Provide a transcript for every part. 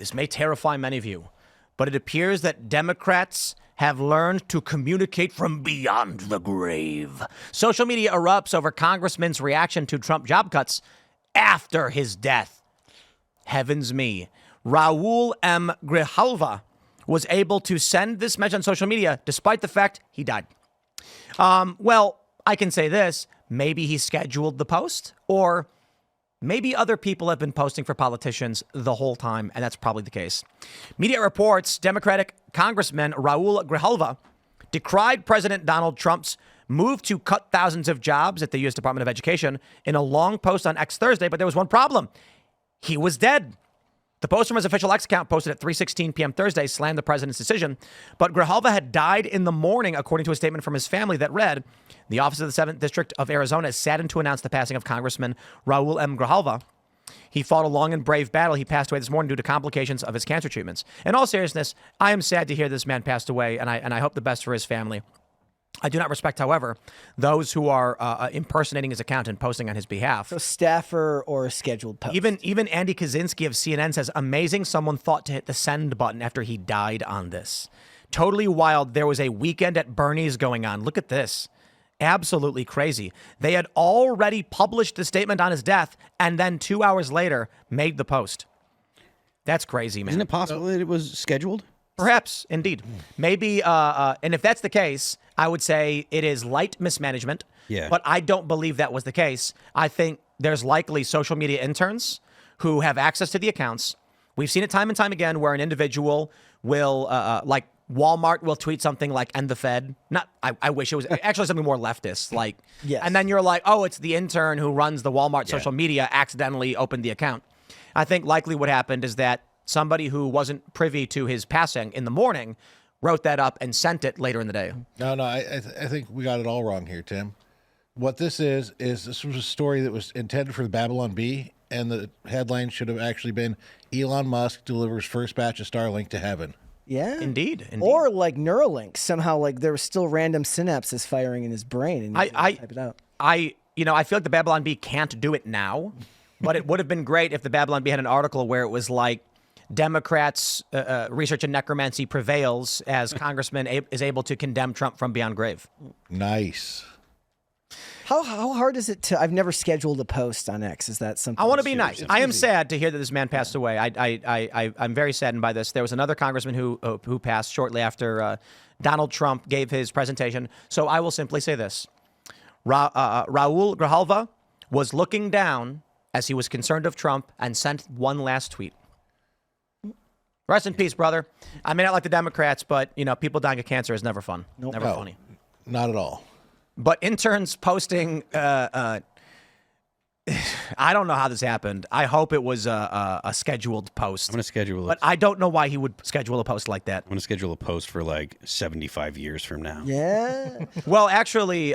This may terrify many of you, but it appears that Democrats have learned to communicate from beyond the grave. Social media erupts over Congressman's reaction to Trump job cuts after his death. Heavens me. Raul M. Grijalva was able to send this message on social media despite the fact he died. Well, I can say this. Maybe he scheduled the post, or maybe other people have been posting for politicians the whole time, and that's probably the case. Media reports Democratic Congressman Raul Grijalva decried President Donald Trump's move to cut thousands of jobs at the U.S. Department of Education in a long post on X Thursday, but there was one problem. He was dead. The post from his official X account posted at 3:16 p.m. Thursday slammed the president's decision, but Grijalva had died in the morning, according to a statement from his family that read, the office of the 7th District of Arizona is saddened to announce the passing of Congressman Raul M. Grijalva. He fought a long and brave battle. He passed away this morning due to complications of his cancer treatments. In all seriousness, I am sad to hear this man passed away, and I hope the best for his family. I do not respect, however, those who are impersonating his account and posting on his behalf. So staffer or a scheduled post. Even Andy Kaczynski of CNN says, amazing someone thought to hit the send button after he died on this. Totally wild. There was a weekend at Bernie's going on. Look at this. Absolutely crazy. They had already published the statement on his death and then 2 hours later made the post. That's crazy, man. Isn't it possible that it was scheduled? Perhaps, indeed. Maybe, and if that's the case, I would say it is light mismanagement. Yeah. But I don't believe that was the case. I think there's likely social media interns who have access to the accounts. We've seen it time and time again where an individual will, like Walmart will tweet something like "end the Fed." Not, I wish it was actually something more leftist. Like, Yes. And then you're like, oh, it's the intern who runs the Walmart social media accidentally opened the account. I think likely what happened is that somebody who wasn't privy to his passing in the morning wrote that up and sent it later in the day. No, I think we got it all wrong here, Tim. What this is this was a story that was intended for the Babylon Bee, and the headline should have actually been Elon Musk delivers first batch of Starlink to heaven. Yeah. Indeed. Or like Neuralink. Somehow like there was still random synapses firing in his brain and he type it out. I feel like the Babylon Bee can't do it now, but it would have been great if the Babylon Bee had an article where it was like, Democrats' research in necromancy prevails as Congressman is able to condemn Trump from beyond grave. Nice. How hard is it to? I've never scheduled a post on X. Is that something? I want to be nice. I am sad to hear that this man passed away. I'm very saddened by this. There was another congressman who passed shortly after Donald Trump gave his presentation. So I will simply say this: Raul Grijalva was looking down as he was concerned of Trump and sent one last tweet. Rest in peace, brother. I may not like the Democrats, but, people dying of cancer is never fun. Nope. Never funny. Not at all. But interns posting, I don't know how this happened. I hope it was a scheduled post. I'm going to schedule it. But I don't know why he would schedule a post like that. I'm going to schedule a post for like 75 years from now. Yeah. Well, actually,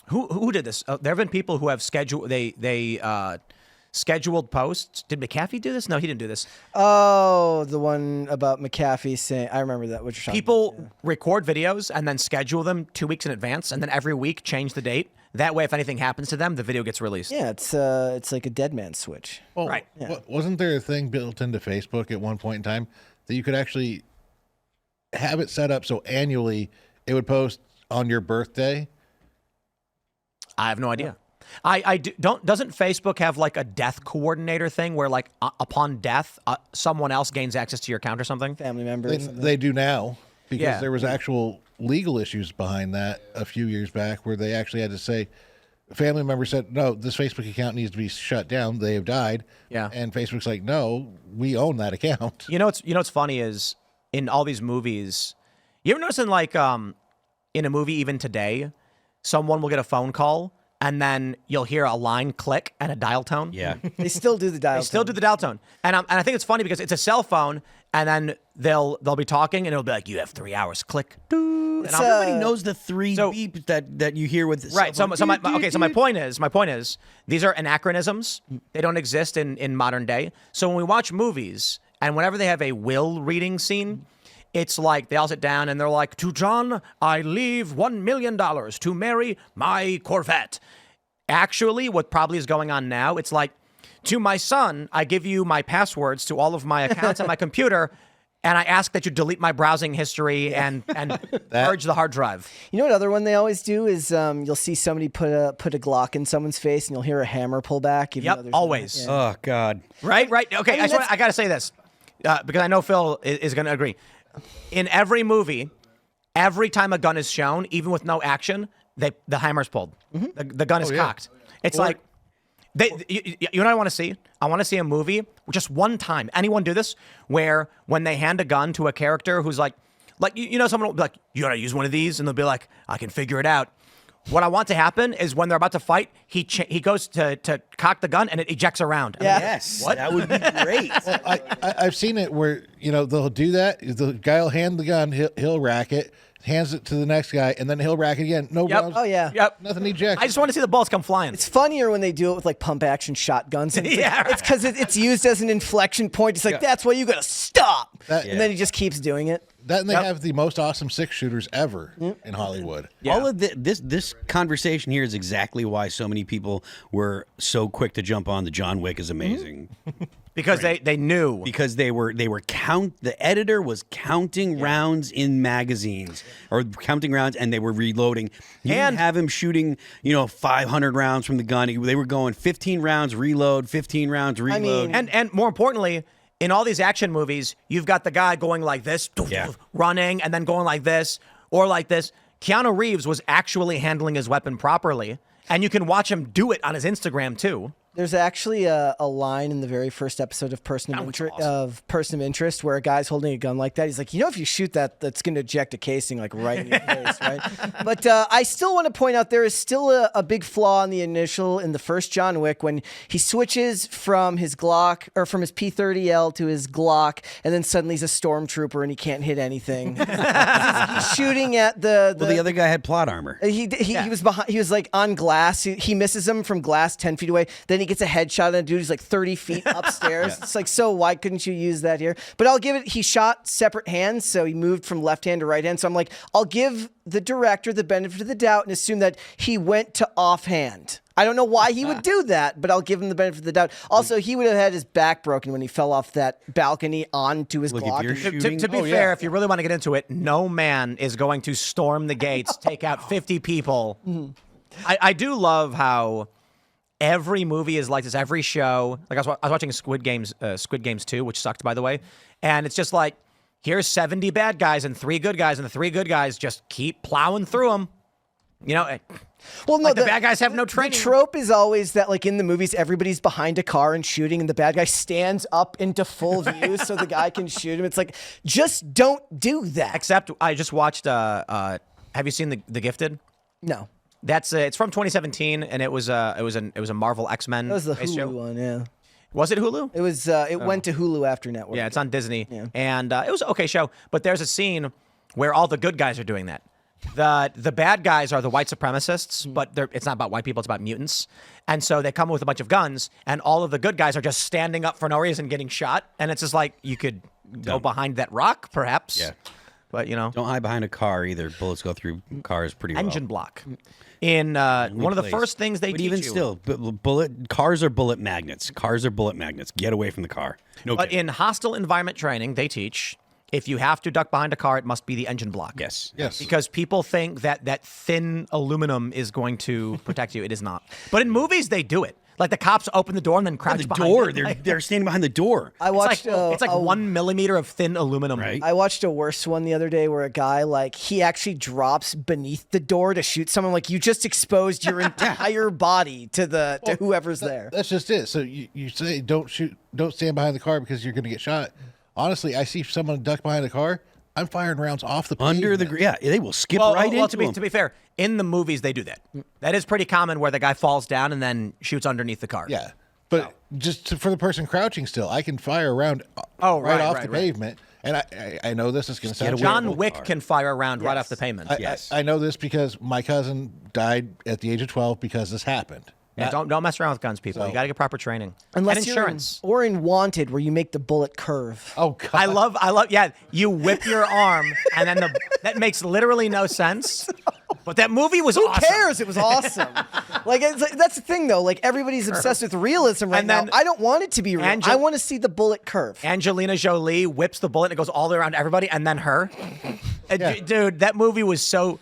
who did this? There have been people who have scheduled, they scheduled posts. Did McAfee do this? No, he didn't do this. Oh, the one about McAfee saying, I remember that. What you're talking People about, yeah. record videos and then schedule them 2 weeks in advance, and then every week change the date. That way, if anything happens to them, the video gets released. Yeah, it's like a dead man switch. Well, Right. Yeah. Wasn't there a thing built into Facebook at one point in time that you could actually have it set up so annually it would post on your birthday? I have no idea. Doesn't Facebook have like a death coordinator thing where like upon death, someone else gains access to your account or something? Family members. They do now because Yeah. there was actual legal issues behind that a few years back where they actually had to say, a family member said, no, this Facebook account needs to be shut down. They have died. Yeah. And Facebook's like, no, we own that account. What's funny is in all these movies, you ever notice in like in a movie even today, someone will get a phone call and then you'll hear a line click and a dial tone. Yeah. They still do the dial. They still do the dial tone. And I think it's funny because it's a cell phone and then they'll be talking and it'll be like, you have 3 hours, click. And Everybody knows the three So- beep that you hear with Right. So my point is, these are anachronisms. They don't exist in modern day. So when we watch movies and whenever they have a will reading scene, it's like they all sit down and they're like, to John, I leave $1 million to marry my Corvette. Actually, what probably is going on now, it's like, To my son, I give you my passwords to all of my accounts on my computer, and I ask that you delete my browsing history and purge the hard drive. You know what other one they always do is you'll see somebody put a Glock in someone's face, and you'll hear a hammer pull back. Even though there's always. Oh God. Right. Okay, I got to say this because I know Phil is going to agree. In every movie, every time a gun is shown, even with no action, the hammer's pulled. The gun is cocked. It's like. You know what I want to see? I want to see a movie just one time. Anyone do this? Where when they hand a gun to a character who's like someone will be like, you gotta use one of these, and they'll be like, I can figure it out. What I want to happen is when they're about to fight, he goes to cock the gun and it ejects around. Yeah. Yes. What? That would be great. Well, I've seen it where they'll do that. The guy will hand the gun, he'll rack it, hands it to the next guy, and then he'll rack it again. No rounds. Oh, yeah. Yep. Nothing ejects. I just want to see the bullets come flying. It's funnier when they do it with like pump action shotguns. And Yeah. it's because it's used as an inflection point. It's like, that's why you gotta stop. And then he just keeps doing it. That and they have the most awesome 6-shooters ever in Hollywood. Yeah. All of this conversation here is exactly why so many people were so quick to jump on the John Wick is amazing. Because they knew. Because the editor was counting rounds in magazines or counting rounds, and they were reloading. You didn't have him shooting 500 rounds from the gun. They were going 15 rounds reload, 15 rounds reload. And more importantly, in all these action movies, you've got the guy going like this, running, and then going like this or like this. Keanu Reeves was actually handling his weapon properly, and you can watch him do it on his Instagram too. There's actually a line in the very first episode of Person of Interest where a guy's holding a gun like that. He's like, if you shoot that, that's going to eject a casing like right in your face, right? But I still want to point out there is still a big flaw in the first John Wick when he switches from his Glock or from his P30L to his Glock, and then suddenly he's a stormtrooper and he can't hit anything. He's shooting at the other guy had plot armor. He was behind. He was like on glass. He misses him from glass 10 feet away. Then he gets a headshot on a dude who's like 30 feet upstairs. It's like, so why couldn't you use that here? But I'll give it, he shot separate hands, so he moved from left hand to right hand. So I'm like, I'll give the director the benefit of the doubt and assume that he went to offhand. I don't know why he would do that, but I'll give him the benefit of the doubt. Also, he would have had his back broken when he fell off that balcony onto his Glock. To be fair, if you really want to get into it, no man is going to storm the gates, take out 50 people. I do love how every movie is like this. Every show, like I was watching Squid Games 2, which sucked, by the way, and it's just like, here's 70 bad guys and 3 good guys, and the 3 good guys just keep plowing through them. Well, no, the bad guys have no training. The trope is always that, like in the movies, everybody's behind a car and shooting, and the bad guy stands up into full view so the guy can shoot him. It's like, just don't do that. Except I just watched. Have you seen the Gifted? No. That's it's from 2017, and it was a Marvel X-Men. That was the Hulu Hulu one, yeah. Was it Hulu? It was. It went to Hulu after network. Yeah, it's on Disney, and it was an okay show. But there's a scene where all the good guys are doing that. The bad guys are the white supremacists, but it's not about white people; it's about mutants. And so they come with a bunch of guns, and all of the good guys are just standing up for no reason, getting shot. And it's just like, you could go behind that rock, perhaps. Yeah. But don't hide behind a car either. Bullets go through cars pretty well. Engine block. In one of the first things they teach you. But even still, cars are bullet magnets. Cars are bullet magnets. Get away from the car. But in hostile environment training, they teach, if you have to duck behind a car, it must be the engine block. Yes. Because people think that thin aluminum is going to protect you. It is not. But in movies, they do it. Like the cops open the door and then crouch behind door. it. They're standing behind the door. I watched. It's like 1 millimeter of thin aluminum. Right. I watched a worse one the other day where a guy, he actually drops beneath the door to shoot someone. Like, you just exposed your entire body to whoever's there. That's just it. So you say don't stand behind the car because you're going to get shot. Honestly, I see someone duck behind a car, I'm firing rounds off the under pavement. they will skip right into them. To be fair, in the movies they do that. That is pretty common, where the guy falls down and then shoots underneath the car. Yeah, but for the person crouching still, I can fire a round right off the pavement. And I know this is going to sound John Wick can fire a round right off the pavement. I know this because my cousin died at the age of 12 because this happened. Yeah, don't mess around with guns, people. You got to get proper training. Unless and insurance. Or in Wanted, where you make the bullet curve. Oh, God. I love. Yeah, you whip your arm, and then that makes literally no sense. But that movie was Who awesome. cares? It was awesome. It's like, that's the thing, though. Like, everybody's obsessed with realism right And now. then I don't want it to be real. I want to see the bullet curve. Angelina Jolie whips the bullet and it goes all the way around everybody and then her. And dude, that movie was so...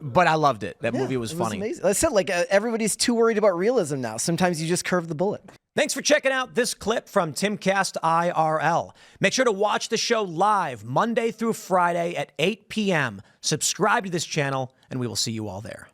But I loved it. That movie was funny. Amazing. I said, everybody's too worried about realism now. Sometimes you just curve the bullet. Thanks for checking out this clip from Timcast IRL. Make sure to watch the show live Monday through Friday at 8 p.m. Subscribe to this channel, and we will see you all there.